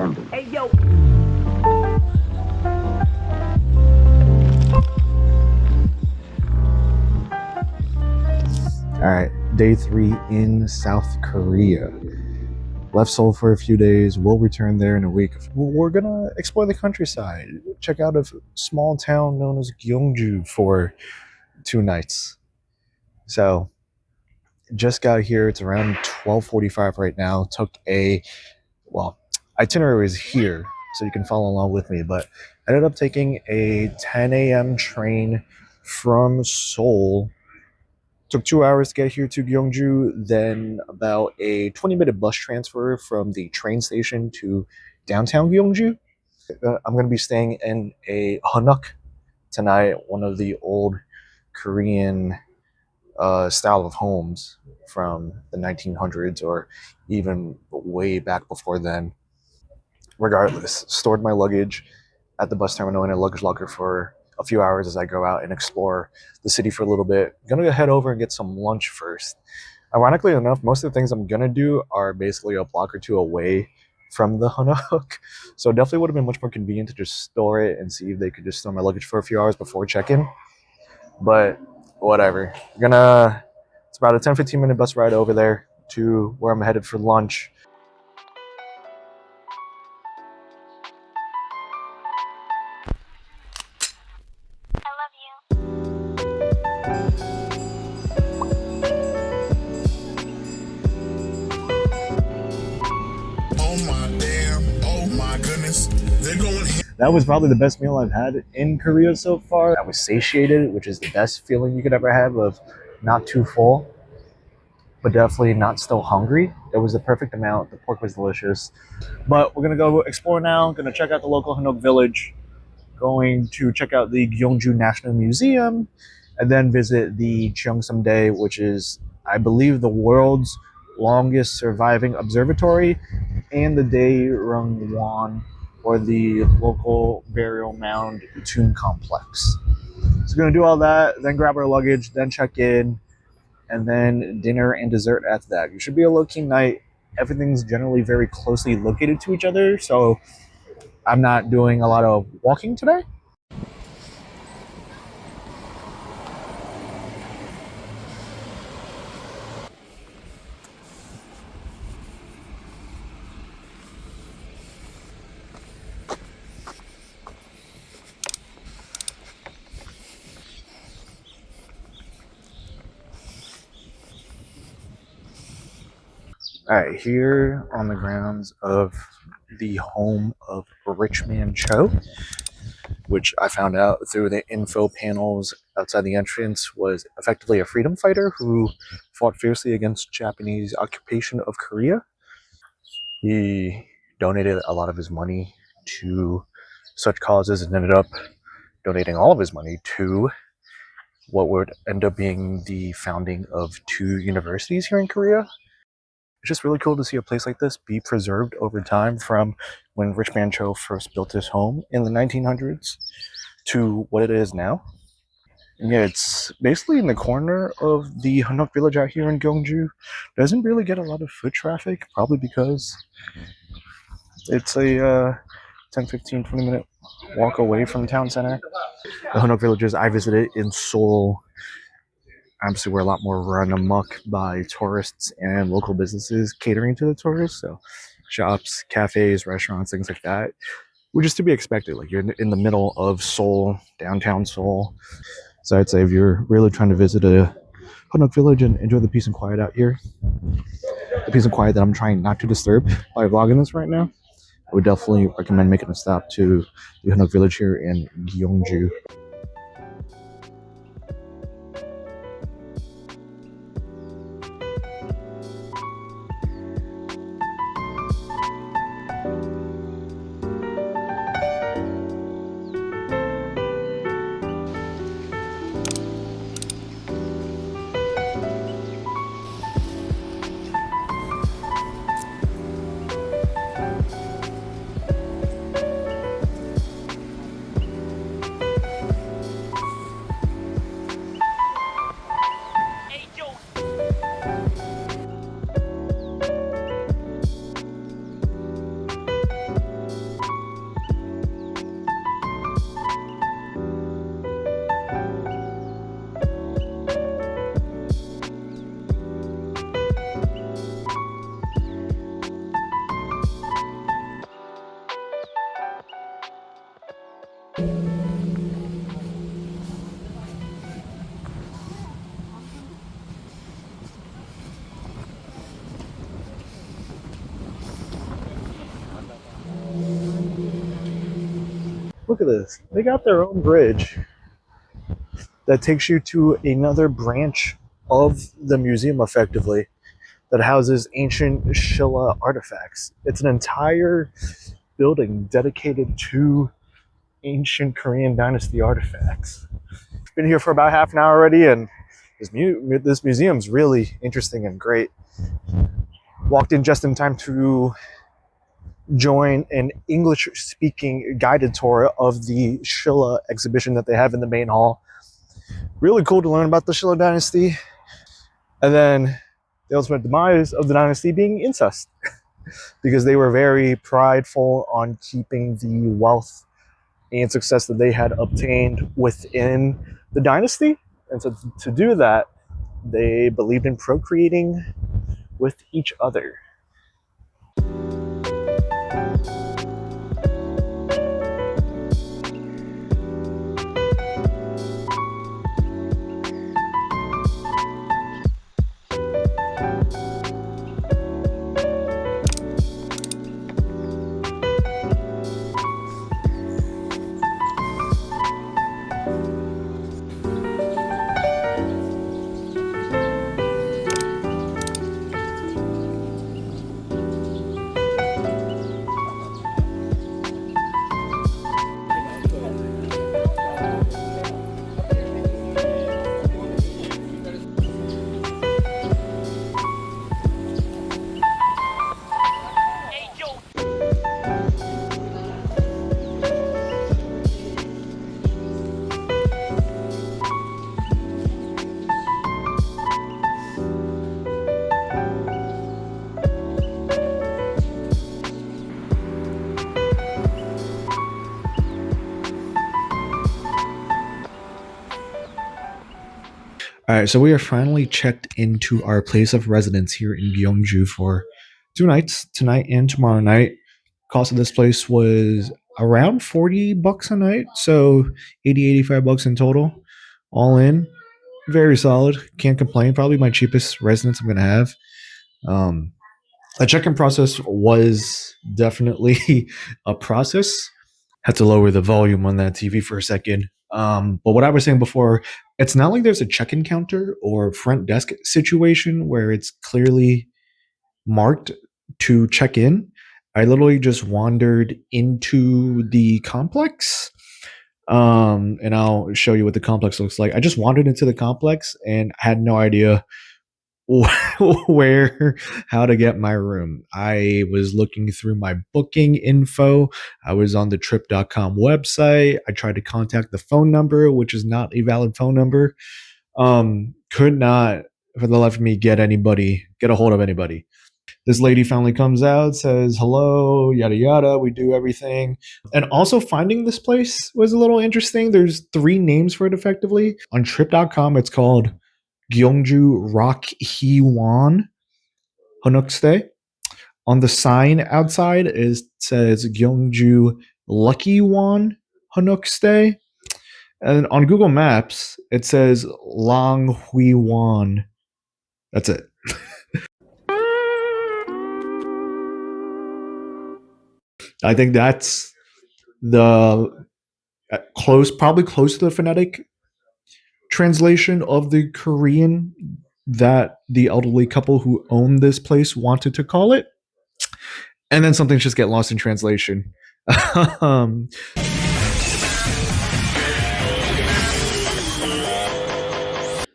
Hey, yo. All right, day 3 in South Korea. Left Seoul for a few days. We'll return there in a week. We're gonna explore the countryside. Check out a small town known as Gyeongju for 2 nights. So, just got here. It's around 12:45 right now. Took a itinerary is here, so you can follow along with me. But I ended up taking a 10 a.m. train from Seoul. Took 2 hours to get here to Gyeongju, then about a 20-minute bus transfer from the train station to downtown Gyeongju. I'm going to be staying in a Hanok tonight, one of the old Korean style of homes from the 1900s or even way back before then. Regardless, stored my luggage at the bus terminal in a luggage locker for a few hours as I go out and explore the city for a little bit. Gonna head over and get some lunch first. Ironically enough, most of the things I'm gonna do are basically a block or two away from the Hanok. So it definitely would have been much more convenient to just store it and see if they could just store my luggage for a few hours before check-in. But whatever. It's about a 10-15 minute bus ride over there to where I'm headed for lunch. That was probably the best meal I've had in Korea so far. I was satiated, which is the best feeling you could ever have of not too full, but definitely not still hungry. It was the perfect amount. The pork was delicious. But we're gonna go explore now. Gonna check out the local Hanok village. Going to check out the Gyeongju National Museum, and then visit the Cheomseongdae, which is, I believe, the world's longest surviving observatory, and the Daereungwon, or the local burial mound tomb complex. So we're gonna do all that, then grab our luggage, then check in, and then dinner and dessert after that. It should be a low-key night. Everything's generally very closely located to each other, so I'm not doing a lot of walking today. All right, here on the grounds of the home of Rich Man Cho, which I found out through the info panels outside the entrance was effectively a freedom fighter who fought fiercely against Japanese occupation of Korea. He donated a lot of his money to such causes and ended up donating all of his money to what would end up being the founding of 2 universities here in Korea. It's just really cool to see a place like this be preserved over time from when Rich Man Cho first built his home in the 1900s to what it is now. And yeah, it's basically in the corner of the Hanok village out here in Gyeongju. Doesn't really get a lot of foot traffic, probably because it's a 10, 15, 20 minute walk away from the town center. The Hanok villages I visited in Seoul obviously were a lot more run amok by tourists and local businesses catering to the tourists. So shops, cafes, restaurants, things like that, which is to be expected. Like you're in the middle of Seoul, downtown Seoul. So I'd say if you're really trying to visit a Hanok village and enjoy the peace and quiet out here, the peace and quiet that I'm trying not to disturb by vlogging this right now, I would definitely recommend making a stop to the Hanok village here in Gyeongju. Look at this. They got their own bridge that takes you to another branch of the museum, effectively, that houses ancient Silla artifacts. It's an entire building dedicated to ancient Korean dynasty artifacts. Been here for about half an hour already, and this museum's really interesting and great. Walked in just in time to join an English-speaking guided tour of the Silla exhibition that they have in the main hall. Really cool to learn about the Silla dynasty. And then the ultimate demise of the dynasty being incest, because they were very prideful on keeping the wealth and success that they had obtained within the dynasty. And so to do that, they believed in procreating with each other. All right, so we are finally checked into our place of residence here in Gyeongju for 2 nights, tonight and tomorrow night. Cost of this place was around $40 a night, so 85 bucks in total, all in. Very solid. Can't complain. Probably my cheapest residence I'm gonna have. The check-in process was definitely a process. Had to lower the volume on that TV for a second. But what I was saying before, it's not like there's a check-in counter or front desk situation where it's clearly marked to check in. I literally just wandered into the complex. And I'll show you what the complex looks like. I just wandered into the complex and had no idea where how to get my room. I was looking through my booking info. I was on the trip.com website. I tried to contact the phone number, which is not a valid phone number. Could not for the life of me get a hold of anybody. This lady finally comes out, says hello, yada yada. We do everything. And also finding this place was a little interesting. There's 3 names for it effectively. On trip.com, it's called Gyeongju Rock Hee-won Hanokste. On the sign outside it says Gyeongju Lucky Won Hanokste. And on Google Maps it says Long Hui Won. That's it. I think that's the probably close to the phonetic translation of the Korean that the elderly couple who owned this place wanted to call it. And then some things just get lost in translation.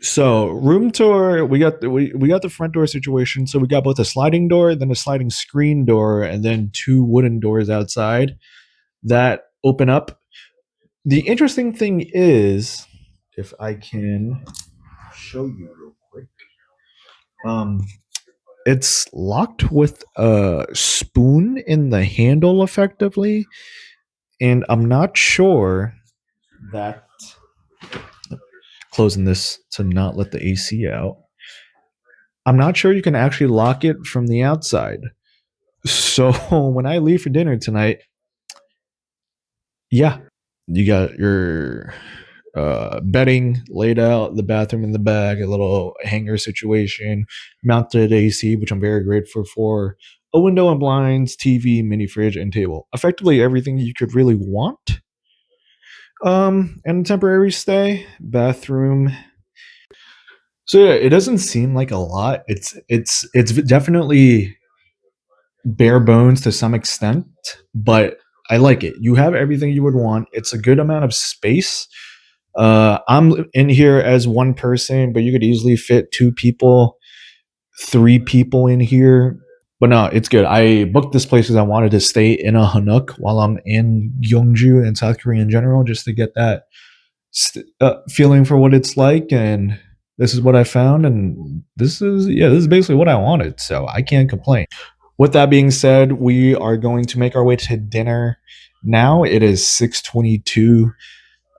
So room tour, we got the front door situation. So we got both a sliding door, then a sliding screen door, and then 2 wooden doors outside that open up. The interesting thing is, if I can show you real quick, it's locked with a spoon in the handle effectively, and I'm not sure that closing this to not let the AC out. I'm not sure you can actually lock it from the outside. So when I leave for dinner tonight, yeah, you got your bedding laid out, the bathroom in the back, a little hanger situation, mounted AC, which I'm very grateful for, a window and blinds, TV, mini fridge, and table. Effectively everything you could really want And a temporary stay, bathroom. So yeah, it doesn't seem like a lot. It's definitely bare bones to some extent, but I like it. You have everything you would want. It's a good amount of space. I'm in here as one person, but you could easily fit two people, three people in here. But no, it's good. I booked this place because I wanted to stay in a Hanok while I'm in Gyeongju and South Korea in general, just to get that feeling for what it's like. And this is what I found, and this is basically what I wanted. So I can't complain. With that being said, we are going to make our way to dinner now. It is 6:22.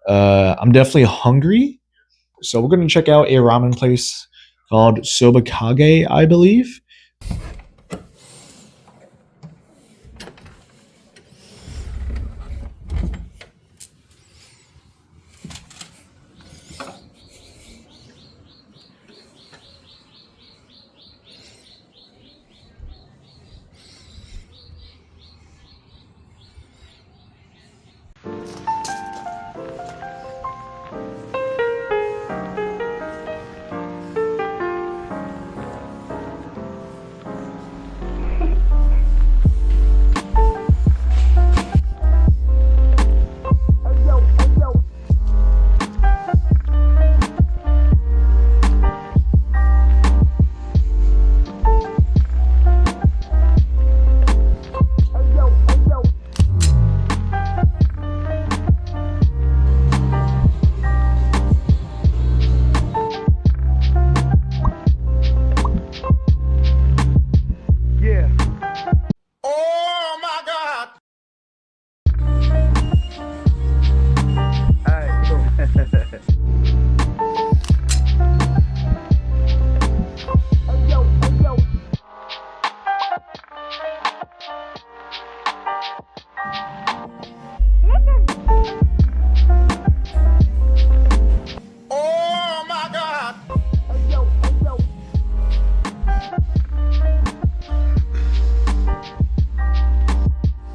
I'm definitely hungry, so we're going to check out a ramen place called Sobakage, I believe.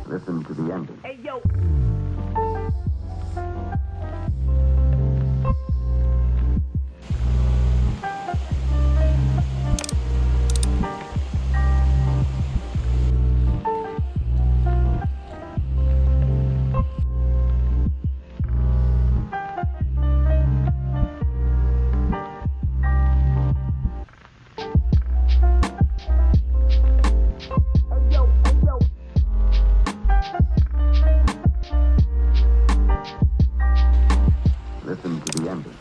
Listen to the ending. Listen to the ending.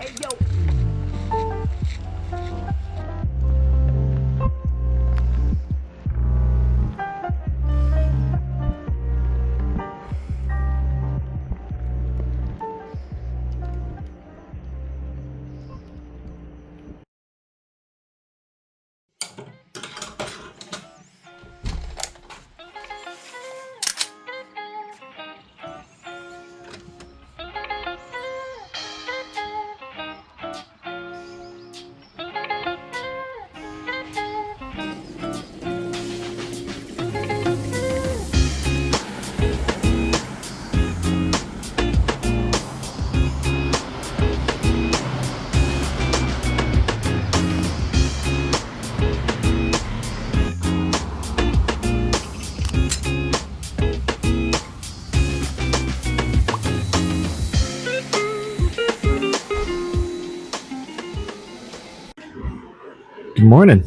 Good morning.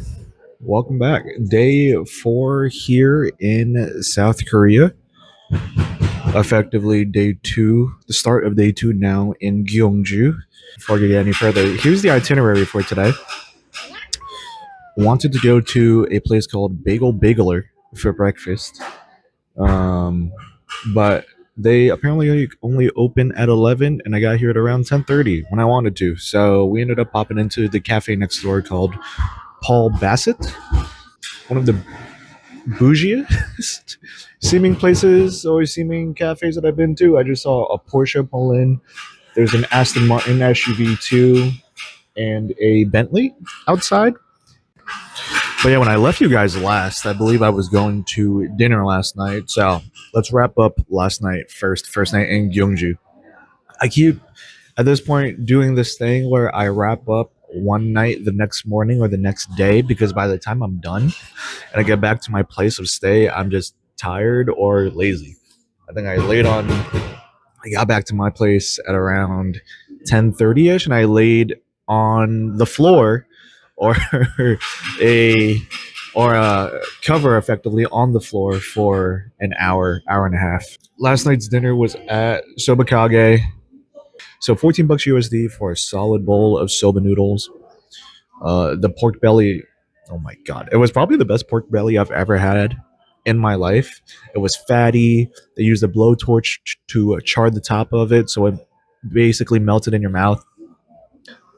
Welcome back. Day 4 here in South Korea. Effectively day 2, the start of day 2 now in Gyeongju. Before we get any further, here's the itinerary for today. Wanted to go to a place called Bagel Bageler for breakfast. Um, but they apparently only open at 11, and I got here at around 10:30 when I wanted to. So we ended up popping into the cafe next door called Paul Bassett, one of the bougiest seeming places or seeming cafes that I've been to. I just saw a Porsche pull in. There's an Aston Martin SUV too, and a Bentley outside. But yeah, when I left you guys last, I believe I was going to dinner last night. So let's wrap up last night first. First night in Gyeongju. I keep at this point doing this thing where I wrap up one night the next morning or the next day because by the time I'm done and I get back to my place of stay, I'm just tired or lazy. I think I got back to my place at around 10:30 ish, and I laid on the floor or a or a cover effectively on the floor for an hour and a half. Last night's dinner was at Sobakage. So 14 bucks USD for a solid bowl of soba noodles. The pork belly, oh my god, it was probably the best pork belly I've ever had in my life. It was fatty. They used a blowtorch to char the top of it, so it basically melted in your mouth.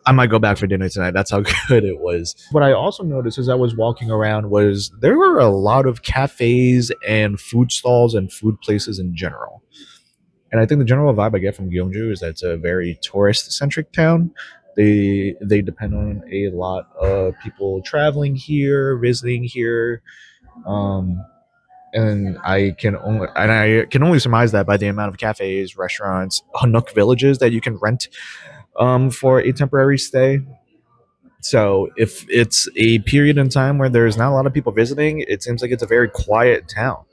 I might go back for dinner tonight. That's how good it was. What I also noticed as I was walking around was there were a lot of cafes and food stalls and food places in general. And I think the general vibe I get from Gyeongju is that it's a very tourist centric town. They depend on a lot of people traveling here, visiting here, um, and I can only surmise that by the amount of cafes, restaurants, Hanok villages that you can rent for a temporary stay. So if it's a period in time where there's not a lot of people visiting, it seems like it's a very quiet town.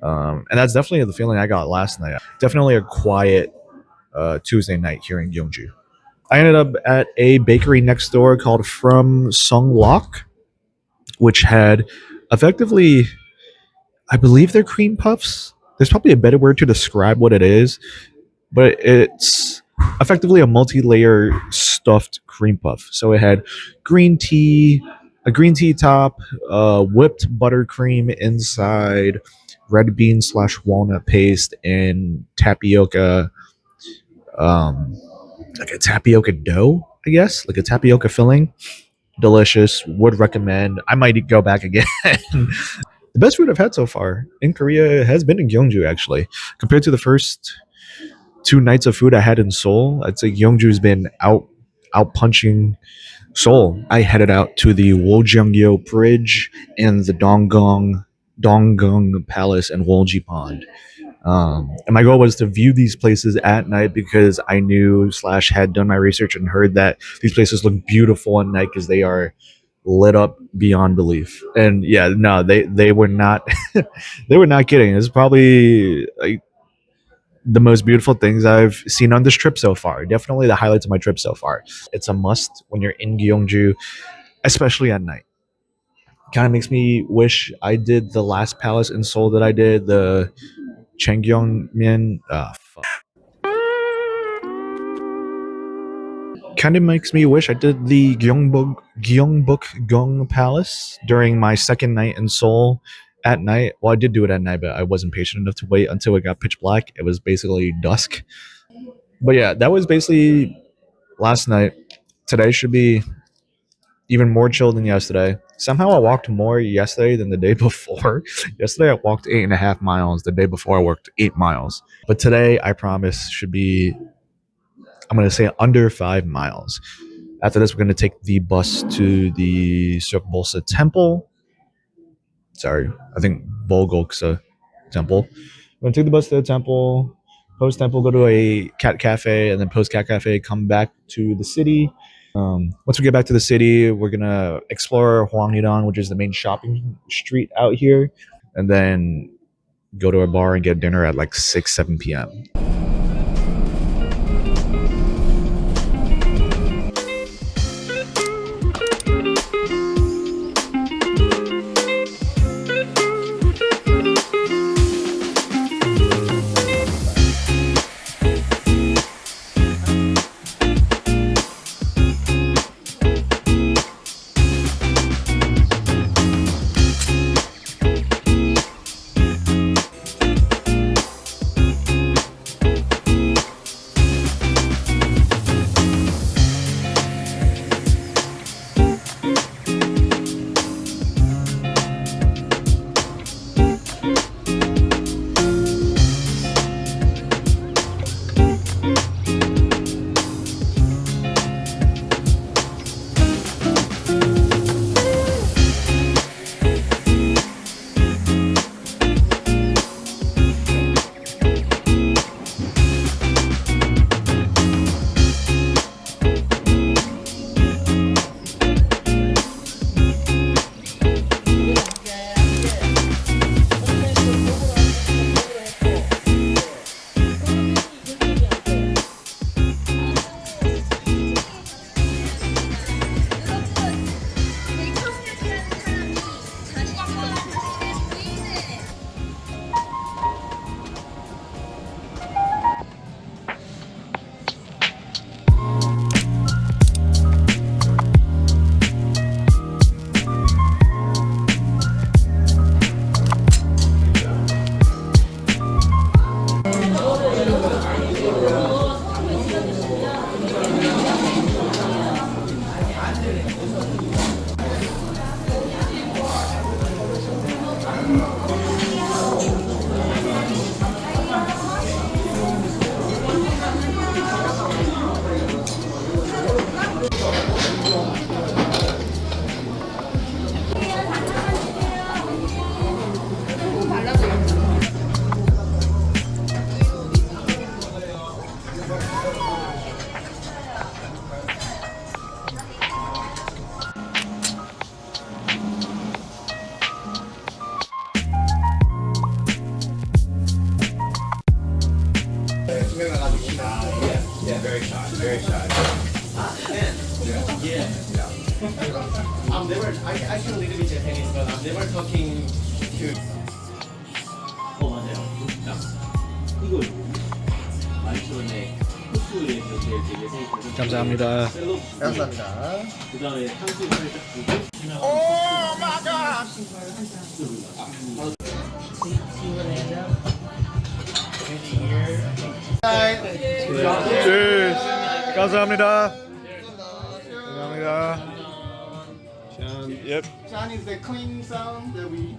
And that's definitely the feeling I got last night. Definitely a quiet Tuesday night here in Gyeongju. I ended up at a bakery next door called From Songlok, which had effectively, I believe they're cream puffs. There's probably a better word to describe what it is, but it's effectively a multi-layer stuffed cream puff. So it had green tea, a green tea top, whipped buttercream inside, red bean slash walnut paste, and tapioca, um, like a tapioca dough, I guess, like a tapioca filling. Delicious. Would recommend. I might go back again. The best food I've had so far in Korea has been in Gyeongju, actually. Compared to the first two nights of food I had in Seoul, I'd say Gyeongju's been out punching Seoul. I headed out to the Woljeonggyo Bridge and the Donggung Palace and Wolji Pond. And my goal was to view these places at night because I knew slash had done my research and heard that these places look beautiful at night because they are lit up beyond belief. And yeah, no, they were not they were not kidding. It's probably like the most beautiful things I've seen on this trip so far. Definitely the highlights of my trip so far. It's a must when you're in Gyeongju, especially at night. Kind of makes me wish I did the last palace in Seoul that I did, the Changgyeongmyeon. Kind of makes me wish I did the Gyeongbuk Gyeong Palace during my second night in Seoul at night. Well, I did do it at night, but I wasn't patient enough to wait until it got pitch black. It was basically dusk. But yeah, that was basically last night. Today should be even more chill than yesterday. Somehow I walked more yesterday than the day before. Yesterday I walked 8.5 miles. The day before I walked 8 miles. But today I promise should be, I'm going to say, under 5 miles. After this, we're going to take the bus to the Bulguksa Temple. Sorry, I think Bulguksa Temple. We're going to take the bus to the temple. Post temple, go to a cat cafe, and then post cat cafe, come back to the city. Once we get back to the city, we're gonna explore Hwangnidan, which is the main shopping street out here, and then go to a bar and get dinner at like 6-7 p.m. Yeah, very shy, very shy. Yeah. I'm never. I can a little bit Japanese, but I'm never talking to. 맞아요. 이거 말초네 코스에 이렇게 예생이 감사합니다. 감사합니다. 그다음에 탕수육 살짝 주고. Cheers. 감사합니다. 감사합니다. Yep. Chan is the clean sound that we